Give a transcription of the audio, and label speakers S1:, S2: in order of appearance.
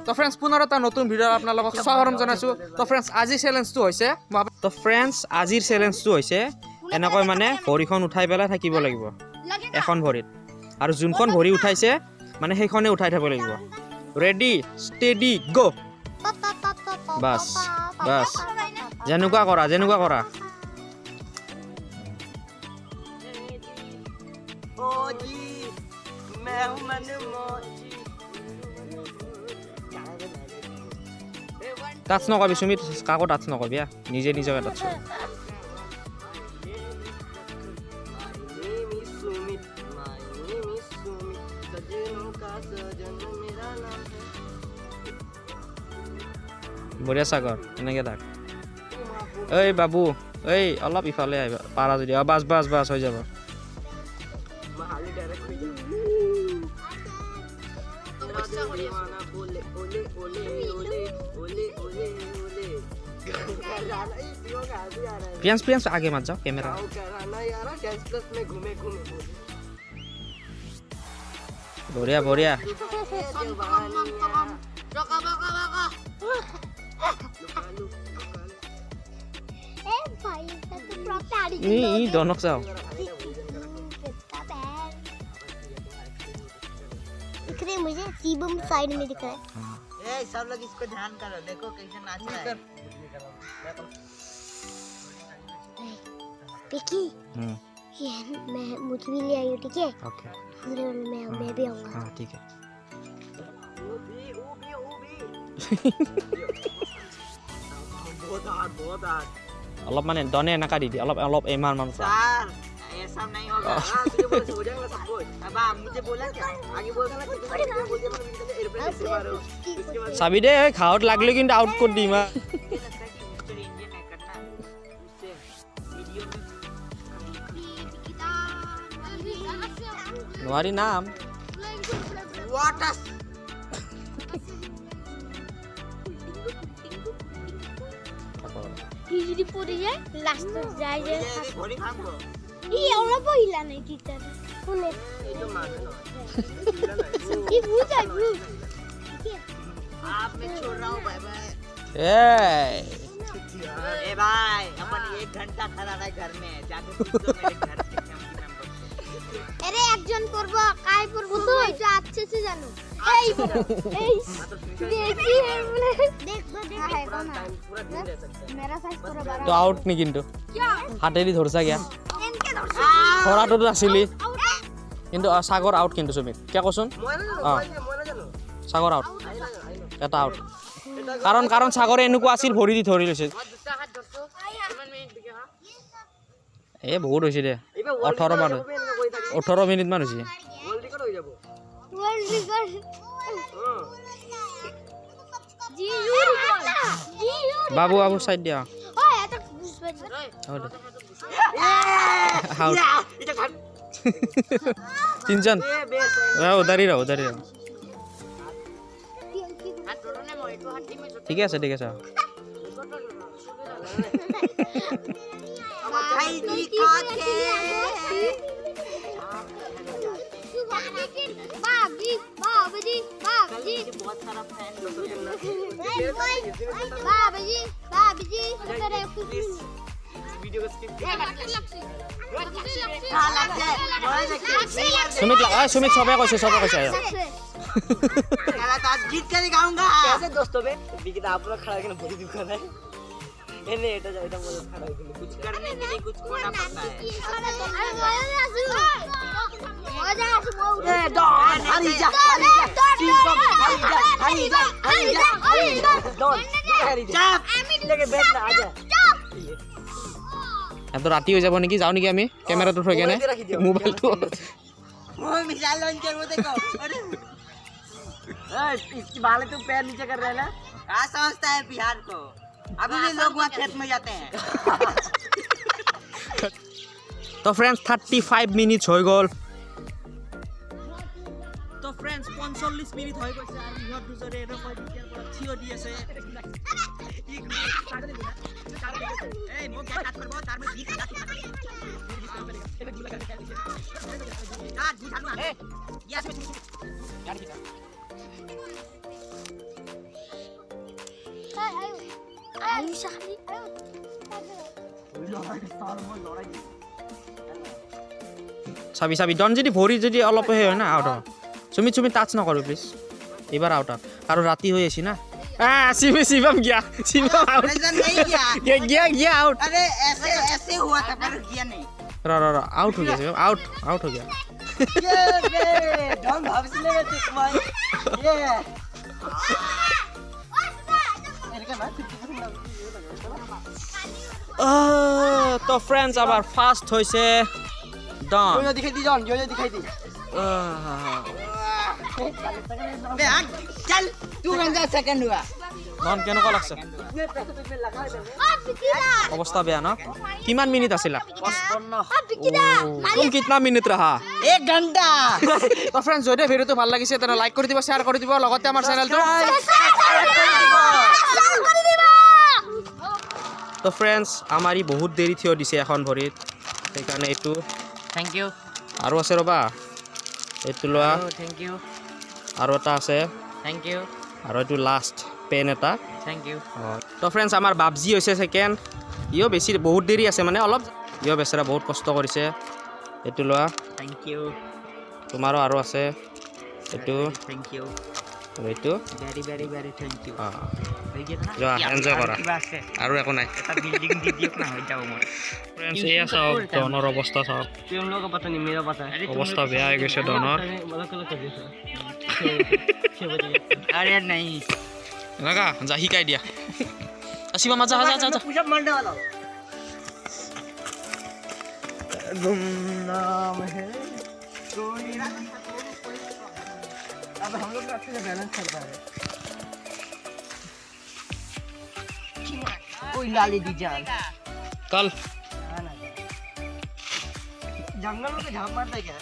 S1: তো ফ্ৰেণ্ডছ পুনৰ এটা নতুন ভিডিঅ' আপোনালোকক স্বাগতম জনাইছোঁ। তো ফ্ৰেণ্ডছ আজিৰ চেলেঞ্জটো হৈছে এনেকৈ মানে ভৰিখন উঠাই পেলাই থাকিব লাগিব এখন ভৰিত, আৰু যোনখন ভৰি উঠাইছে মানে সেইখনে উঠাই থ'ব লাগিব। ৰেডি ষ্টেডি গ'। বাছ বাছ যেনেকুৱা কৰা টাচ নকবি সুমিত, কাকো টাচ নকবি, নিজে নিজকে টাচ কৰ। বঢ়িয়া সাগৰ, এনেকৈ থাক। ঐ বাবু, ঐ অলপ ইফালে আহিবা পাৰা যদি। বাছ বাছ বাছ হৈ যাব। प्रियांश आगे मत जाओ, कैमरा बढ़िया बढ़िया। दोनों जाओ।
S2: मुझे सीबम साइड में दिख रहा है।
S3: ए सब लोग इसको ध्यान करो, देखो कैसे नाच रहा है।
S2: पिकी ये मुझे भी ले आइयो, ठीक है?
S1: ओके
S2: मैं भी आऊंगा।
S1: हाँ ठीक है। অলপ মানে দনে এনেকা দি অলপ অলপ এমান মান
S3: सर ऐसा नहीं होगा। हां तुझे बोला हो जाएगा सब कुछ। अब आप मुझे बोला क्या आगे बोल देना, बोल दिया मैं एयरप्लेन से मारो। इसके बाद
S1: চাবি দে, খাওয়াত লাগলে কিন্তু আউট করে দিম।
S3: मुझे लगता है कि मिस्टर इंडियन है करना उससे वीडियो में
S1: নোৱাৰি নাম
S3: व्हाट
S2: যদি পড়ে যায় লাস্ট যায় যে
S3: घोड़ी भागो
S2: এই অলপ হিলা নাই টিচার শুনে
S3: ये जो मानो ना
S2: কি বুঝাই বুঝ
S3: आप मैं छोड़ रहा हूं, बाय बाय।
S1: এই
S3: ए भाई अपन 1 घंटा खड़ा रहा घर में, जाके पूछ लो मेरे घर के फैमिली मेंबर।
S2: আরে একজন করব কাই করব তো এটা আছে সে জানো এই এই দেখি বলে দেখবো হ্যাঁ কোন
S3: पूरा दिन रह सकते हैं।
S2: मेरा साइज पूरा बड़ा
S1: তো আউট নি কিন্তু হাতেদি ধরছা গিয়া
S2: इनके दर्शक
S1: ধরাটো আছিলি কিন্তু সাগৰ আউট কিন্তু সুমিত কিয় কচোন
S3: मोला जानो
S1: সাগৰ আউট এটা আউট কাৰণ সাগৰে এনেকুৱা আছিল ভৰি দি ধৰি লৈছে।
S3: दूसरा हाथ धरतो 1 मिनट दिखे। हां
S1: এ বহুত হৈছে দে 18 মিনিট মান হৈছে।
S3: वर्ल्ड रिकॉर्ड हो जाबो।
S2: वर्ल्ड रिकॉर्ड
S3: हां
S2: जी your ji your
S1: Babu Babu side দিয়া
S2: ओए এটা বুঝবে
S1: আউট
S3: এটা ঘাট
S1: তিনজন
S3: ए बेस
S1: উদারি রহ
S3: हाथ जोड़ने में तो हाथ में
S1: ঠিক আছে
S3: भाई जी खाके
S2: बाबजी बाबजी बाबजी
S3: बहुत सारा फैन लोग
S2: बाबजी बाबजी तेरे
S3: प्लीज वीडियो को स्किप
S1: সুমিত সবে কৈছে
S3: आज जीत कर दिखाऊंगा। कैसे दोस्तों बे बिकी आप पूरा खड़ा करके बड़ी दुकान है एने एटा जाइटा बोल खड़ा है कुछ करने के लिए कुछ खोना पड़ता है। ए डॉन हरी जा डॉन हरी जा लेके बैठना आजा।
S1: এত ৰাতি হৈ যাব নেকি, যাওঁ নেকি আমি কেমেৰাটো থৈ কেনে মোবাইলটো।
S3: वो मिसाइल लॉन्चर वो देखो। अरे इसकी बाले तो पैर नीचे कर रहे हैं ना। कहाँ समझता है बिहार को, अभी भी लोग वहाँ खेत में जाते हैं।
S1: তো ফ্ৰেণ্ডছ 35 মিনিট হৈ গ'ল। তো ফ্ৰেণ্ডছ 45 মিনিট হৈ গৈছে আৰু ইহঁত দুজনে এনেকৈ তেতিয়াৰ পৰা থিয় দি আছে। এই মোক কাট কৰিব তাৰ মই কি কাট
S2: আয়ুষা খালি
S1: চাবি চাবি ডন যদি ভৰি যদি অলপ সেই হয় না আউট হ'ব চুমি টাচ নকৰো প্লিজ এইবাৰ আউট আৰু ৰাতি হৈ আছে না শিৱম গিয়া শিৱম আউট গিয়া আউট
S3: अरे ऐसे ऐसे हुआ था पर किया नहीं
S1: ৰ আউট হৈ গৈছে আউট হৈ গया
S3: ये बे ढंग भावसले में देख भाई ये इनका ना 50%
S1: তো ফ্ৰেণ্ডছ আমাৰ ফাৰ্ষ্ট হৈছে ডন
S3: यो दिखाई दी जॉन यो दिखाई दी बे आ चल तू गंजा सेकंड हुआ
S1: ডন কেনেকুৱা লাগছে
S3: ये पैसे पे लगा दे
S1: অৱস্থা বেয়া ন কিমান মিনিট আছিলা
S3: 55
S2: বিকিদা
S1: তুম কিতনা মিনিট ৰহা
S3: 1 घंटा
S1: তো ফ্ৰেণ্ডছ যদি ভিডিঅ'টো ভাল লাগিছে তেনে লাইক কৰি দিব শ্বেয়াৰ কৰি দিব লগতে আমাৰ চেনেলটো তো ফ্ৰেণ্ডছ আমাৰ ই বহুত দেৰি থিয় দিছে এখন ভৰিত সেইকাৰণে এইটো
S3: थैंक यू
S1: আৰু আছে ৰ'বা এইটো লোৱা
S3: थैंक यू
S1: আৰু এটা আছে
S3: थैंक यू
S1: আৰু এইটো লাষ্ট পেন এটা
S3: थैंक यू
S1: তো ফ্ৰেণ্ডছ আমাৰ বাবজি হৈছে ছেকেণ্ড ইও বেছি বহুত দেৰি আছে মানে অলপ ইও বেচেৰা বহুত কষ্ট কৰিছে এইটো লোৱা
S3: थैंक यू
S1: তোমাৰো আৰু আছে এইটো
S3: थैंक यू
S1: আৰু এইটো
S3: very very very thank you
S1: যোৱা এনজয় কৰা
S3: কিবা আছে
S1: আৰু একো নাই
S3: এটা বিল্ডিং দি দিয়ক না হৈ যাব মোৰ
S1: ফ্ৰেণ্ডছ এয়া চাওক ডনৰ অৱস্থা চাওক
S3: तुम लोगों को पता नहीं मेरा पता है
S1: অৱস্থা বেয়া হৈ গৈছে ডনৰ
S3: अरे नहीं
S1: এনেকা যা শিকাই দিয়া শিৱা মা যা
S3: पुशअप मारने वाला हूं गुमनाम है कोई अब हम लोग अच्छे से बैलेंस कर पा रहे कोई लाली दी जान
S1: कल
S3: जंगल में झाप मारता है क्या